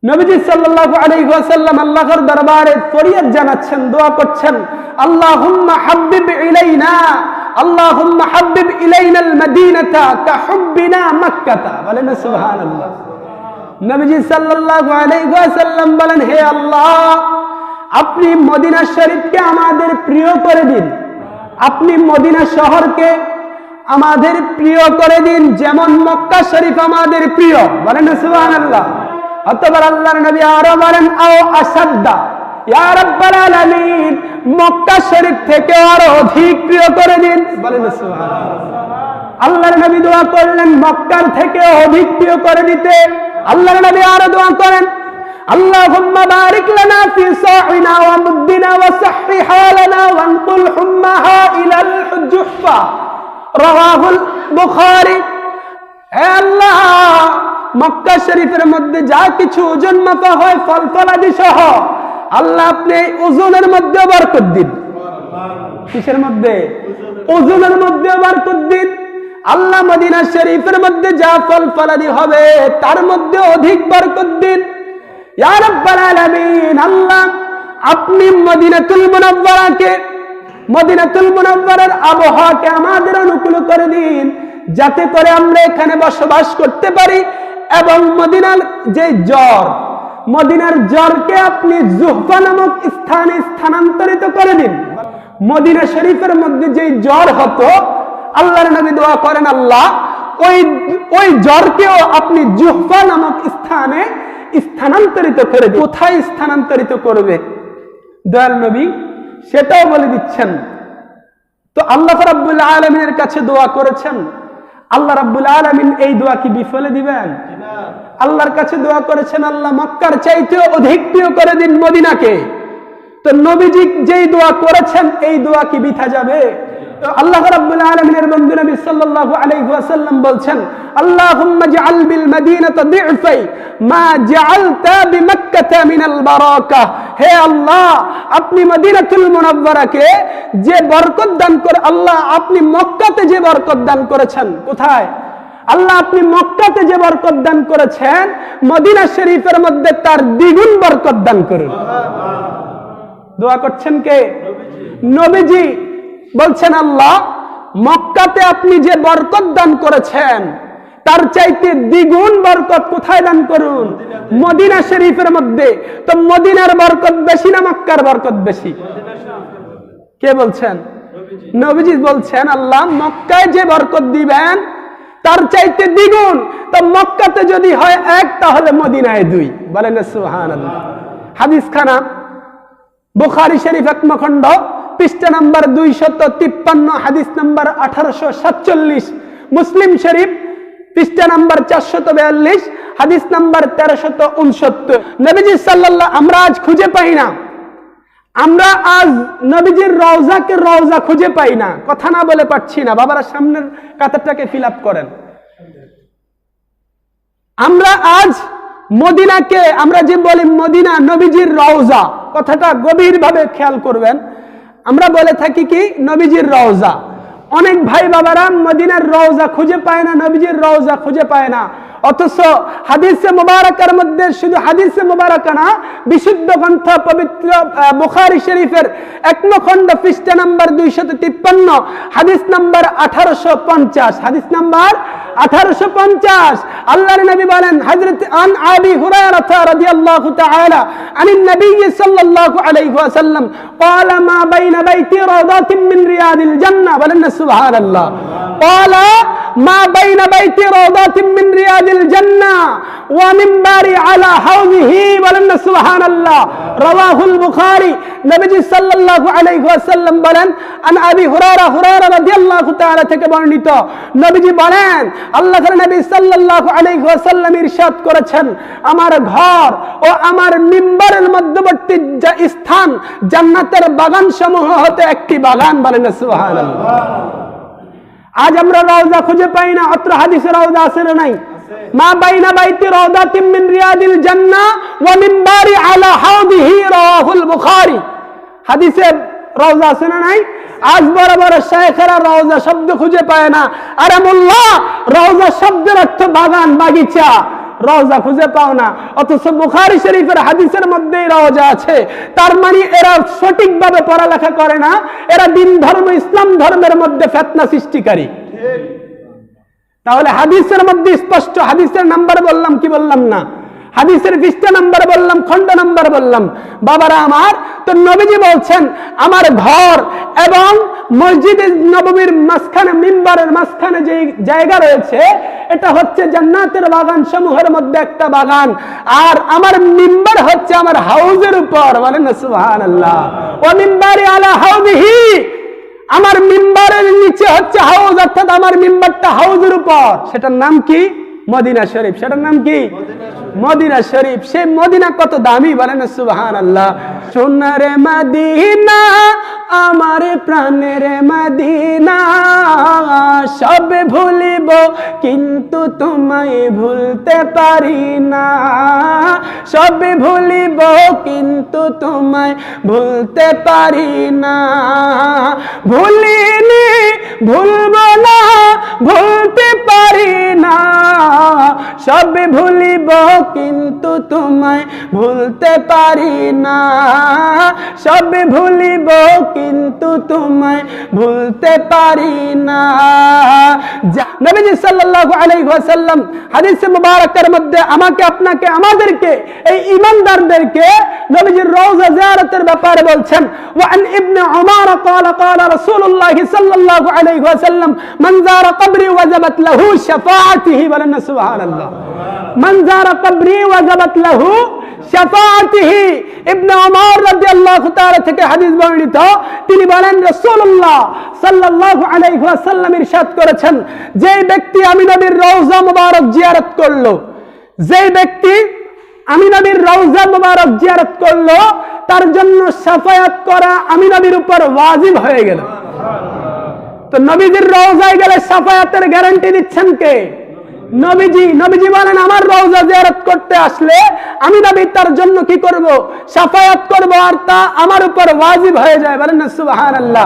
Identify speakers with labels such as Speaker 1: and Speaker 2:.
Speaker 1: নবীজি সাল্লাল্লাহু আলাইহি ওয়াসাল্লাম আল্লাহর দরবারে ফরিয়াদ জানাচ্ছেন, দোয়া করছেন, আল্লাহুম্মা হাব্বিব ইলাইনা আল্লাহুম্মা হাব্বিব ইলাইনাল মদিনাতা কাহুব্বিনা মক্কাতা। বলেন সুবহানাল্লাহ। নবীজি সাল্লাল্লাহু আলাইহি ওয়াসাল্লাম বলেন, হে আল্লাহ, আপনি মদিনা শরীফকে আমাদের প্রিয় করে দিন, আপনি মদিনা শহরকে আমাদের প্রিয় করে দিন, যেমন মক্কা শরীফ আমাদের প্রিয়। বলেন সুবহানাল্লাহ। অতঃপর আল্লাহর নবী আরো বলেন, আও আসাদ্দা ইয়া রাব্বাল আলামিন, মক্কা শরীফ থেকে আরো অধিক প্রিয় করে দিন। বলেন সুবহানাল্লাহ। আল্লাহর নবী দোয়া করলেন মক্কার থেকে অধিক প্রিয় করে দিতে। আল্লাহর নবী আরো দোয়া করেন, আল্লাহুম্মা বারিক লানা ফি সাহিনা ওয়া মুদ্দিনা ওয়া সাহহি হালানা ওয়া আনকুল হুম্মাহা ইলাল জুহফা। রাওয়াহুল বুখারী। হে আল্লাহ, মক্কা শরীফের মধ্যে যা কিছু ওজন মাপা হয় ফল ফলাদি সহ, আল্লাহ আপনি ওজনের মধ্যে বরকত দিন। কিসের মধ্যে? ওজনের মধ্যে বরকত দিন। আল্লাহ মদিনা শরীফের মধ্যে যা ফল ফলাদি হবে তার মধ্যে অধিক বরকত দিন। ইয়া রাব্বাল আলামিন, আল্লাহ আপনি মদিনাতুল মুনাওয়ারাকে, মদিনাতুল মুনাওয়ারার আবহাওয়াকে আমাদের অনুকূল করে দিন, যাতে করে আমরা এখানে বসবাস করতে পারি। এবং মদিনার যে জ্বর, মদিনার জ্বরকে আপনি জুহফা নামক স্থানে স্থানান্তরিত করে দিন। মদিনা শরীফের মধ্যে যে জ্বর হতো, আল্লাহর নবী দোয়া করেন, আল্লাহ ওই জ্বরকেও আপনি জুহফা নামক স্থানে স্থানান্তরিত করে দিন। কোথায় স্থানান্তরিত করবে দয়াল নবী সেটাও বলে দিচ্ছেন। তো আল্লাহ রাব্বুল আলামিনের কাছে দোয়া করেছেন, আল্লাহ রাব্বুল আলামিন এই দোয়া কি বিফলে দিবেন? আল্লাহর কাছে দোয়া করেছেন, আল্লাহ মক্কার চাইতেও অধিক প্রিয় করে দিন মদিনাকে। তো নবীজি যেই দোয়া করেছেন এই দোয়া কি বৃথা যাবে? তো আল্লাহ রাব্বুল আলামিনের বন্ধু নবী সাল্লাল্লাহু আলাইহি ওয়াসাল্লাম বলছেন, আল্লাহুম্মা জাআল বিল মাদিনাতি দি'ফাই মা জাআলতা বিমক্কাতা মিনাল বারাকাহ। হে আল্লাহ, আপনি মদিনাতুল মুনাওয়ারাকে যে বরকত দান করে, আল্লাহ আপনি মক্কাতে যে বরকত দান করেছেন, কোথায়? আল্লাহ আপনি মক্কাতে যে বরকত দান করেছেন, মদিনা শরীফের মধ্যে তার দ্বিগুণ বরকত দান করুন। দোয়া করছেন কে? নবীজি বলছেন, আল্লাহ মক্কাতে আপনি যে বরকত দান করেছেন তার চাইতে দ্বিগুণ বরকত কোথায় দান করুন? মদিনা শরীফের মধ্যে। তো মদিনার বরকত বেশি না মক্কার বরকত বেশি? কে বলছেন? নবীজি বলছেন, আল্লাহ মক্কায় যে বরকত দিবেন তার চাইতে দ্বিগুণ। তো মক্কাতে যদি হয় এক, তাহলে মদিনায় দুই। বলেন সুবহানাল্লাহ। হাদিস খানা বুখারী শরীফ একমখণ্ড পৃষ্ঠা নাম্বার 253, হাদিস নাম্বার 1847। মুসলিম শরীফ পৃষ্ঠা নাম্বার 442, হাদিস নাম্বার 1369। নবীজি সাল্লাল্লাহু, আমরা আজ খুঁজে পাই না, আমরা আজ নবীজির রওজাকে রওজা খুঁজে পাই না। কথা না বলে পাচ্ছি না, বাবারা সামনের কাতারটাকে ফিল আপ করেন। আমরা আজ মদিনাকে, আমরা যে বলি মদিনা নবীজির রওজা, কথাটা গভীরভাবে খেয়াল করবেন। আমরা বলে থাকি কি নবীজির রওজা। অনেক ভাই বাবারা মদিনার রওজা খুঁজে পায় না, নবীজির রওজা খুঁজে পায় না। অথচ হাদিসে মুবারাকার মধ্যে, শুধু হাদিসে মুবারাকা না, বিশুদ্ধ গ্রন্থ পবিত্র বুখারী শরীফের একমখণ্ড পৃষ্ঠা নাম্বার 253, হাদিস নাম্বার 1850, হাদিস নাম্বার 1850, আল্লাহর নবী বলেন, হযরত আন আবি হুরায়রা রাদিয়াল্লাহু তাআলা আনিন নবী সাল্লাল্লাহু আলাইহি ওয়াসাল্লাম قال ما بين بيتي روضة من رياض الجنة। বলেন সুবহানাল্লাহ। قال ما بين بيتي روضة من رياض الجنة ومنبري على حوضه। বলেন সুবহানাল্লাহ। রাওয়াহুল বুখারী। নবীজি সাল্লাল্লাহু আলাইহি ওয়াসাল্লাম বলেন, আন আবি হুরায়রা রাদিয়াল্লাহু তাআলা থেকে বর্ণিত, নবীজি বলেন, আল্লাহর নবী সাল্লাল্লাহু আলাইহি ওয়াসাল্লাম ইরশাদ করেছেন, আমার ঘর ও আমার মিম্বরের মধ্যবর্তী স্থান জান্নাতের বাগান সমূহ হতে একটি বাগান। বলেন সুবহানাল্লাহ। আজ আমরা রওজা খুঁজে পাই না। অত্র হাদিসে রওজা আছে না নাই? মা বাইনা বাইতি রাওদাতিন মিন রিয়াদিল জান্নাহ ওয়া মিনবারি আলা হাউদিহি, রাওয়াহুল বুখারী। হাদিসে রওজা আছে না নাই? আজ বড় বড় শায়েখেরা রওজা শব্দ খুঁজে পায় না। আরে মোল্লা, রওজা শব্দের অর্থ বাগান, বাগিচা। রওজা খুঁজে পাও না, অথচ বুখারী শরীফের হাদিসের মধ্যেই রওজা আছে। তার মানে এরা সঠিকভাবে পড়ালেখা করে না, এরা দিন ধর্ম ইসলাম ধর্মের মধ্যে ফিতনা সৃষ্টিকারী। তাহলে হাদিসের মধ্যে স্পষ্ট, হাদিসের নাম্বার বললাম কি বললাম না, হাদিসের পৃষ্ঠা নাম্বার বললাম, খণ্ড নাম্বার বললাম। বাবারা আমার, তো নবীজি বলছেন আমার ঘর এবং মসজিদে নববীর মাঝখানে, মিম্বারের মাঝখানে যে জায়গা রয়েছে, এটা হচ্ছে জান্নাতের বাগান সমূহের মধ্যে একটা বাগান। আর আমার মিম্বার হচ্ছে আমার হাউজের উপর, বলেন না সুবহানাল্লাহ। ওয়া মিম্বারি আলা হাউজিহি, আমার মিম্বারের নিচে হচ্ছে হাউজ, অর্থাৎ আমার মিম্বারটা হাউজের উপর। সেটার নাম কি? মদিনা শরীফ। সেটার নাম কি? মদিনা শরীফ। সেই মদিনা কত দামি, বলেন সুবহানাল্লাহ। সোনার মদিনা আমার প্রাণের মদিনা, সব ভুলিব কিন্তু তোমায় ভুলতে পারি না, সব ভুলিব কিন্তু তোমায় ভুলতে পারি না, ভুলিনি ভুলব না ভুলতে পারি না, সব ভুলিব কিন্তু তোমায় ভুলতে পারি না, সব ভুলিব কিন্তু তোমায় ভুলতে পারি না। নবীজি সাল্লাল্লাহু আলাইহি ওয়াসাল্লাম হাদিসে মুবারাকার মধ্যে আমাকে, আপনাকে, আমাদেরকে, এই ঈমানদারদেরকে নবীজির রওজা জিয়ারতের ব্যাপারে বলছেন। ওয়া আন ইবনে উমর قال قال رسول الله صلى الله عليه وسلم من زار قبري وجبت له شفاعته, বলেন সুবহানাল্লাহ। من زار قبري وجبت له شفاعته। ইবনে উমর রাদিয়াল্লাহু তাআলা থেকে হাদিস বর্ণিত, তিনি বলেন রাসূলুল্লাহ সাল্লাল্লাহু আলাইহি ওয়াসাল্লাম ইরশাদ করেছেন, যে ব্যক্তি আমি নবীর রওজা মুবারক জিয়ারত করলো, যে ব্যক্তি আমি নবীর রওজা মুবারক জিয়ারত করলো, তার জন্য শাফায়াত করা আমি নবীর উপর ওয়াজিব হয়ে গেল। তো নবীজির রওজায় গেলে শাফায়াতের গ্যারান্টি দিচ্ছেন কে? নবীজি। নবীজি বলেন আমার রওজা জিয়ারত করতে আসলে আমি নবী তার জন্য কি করব? শাফায়াত করব, আর তা আমার উপর ওয়াজিব হয়ে যায়, বলেন না সুবহানাল্লাহ।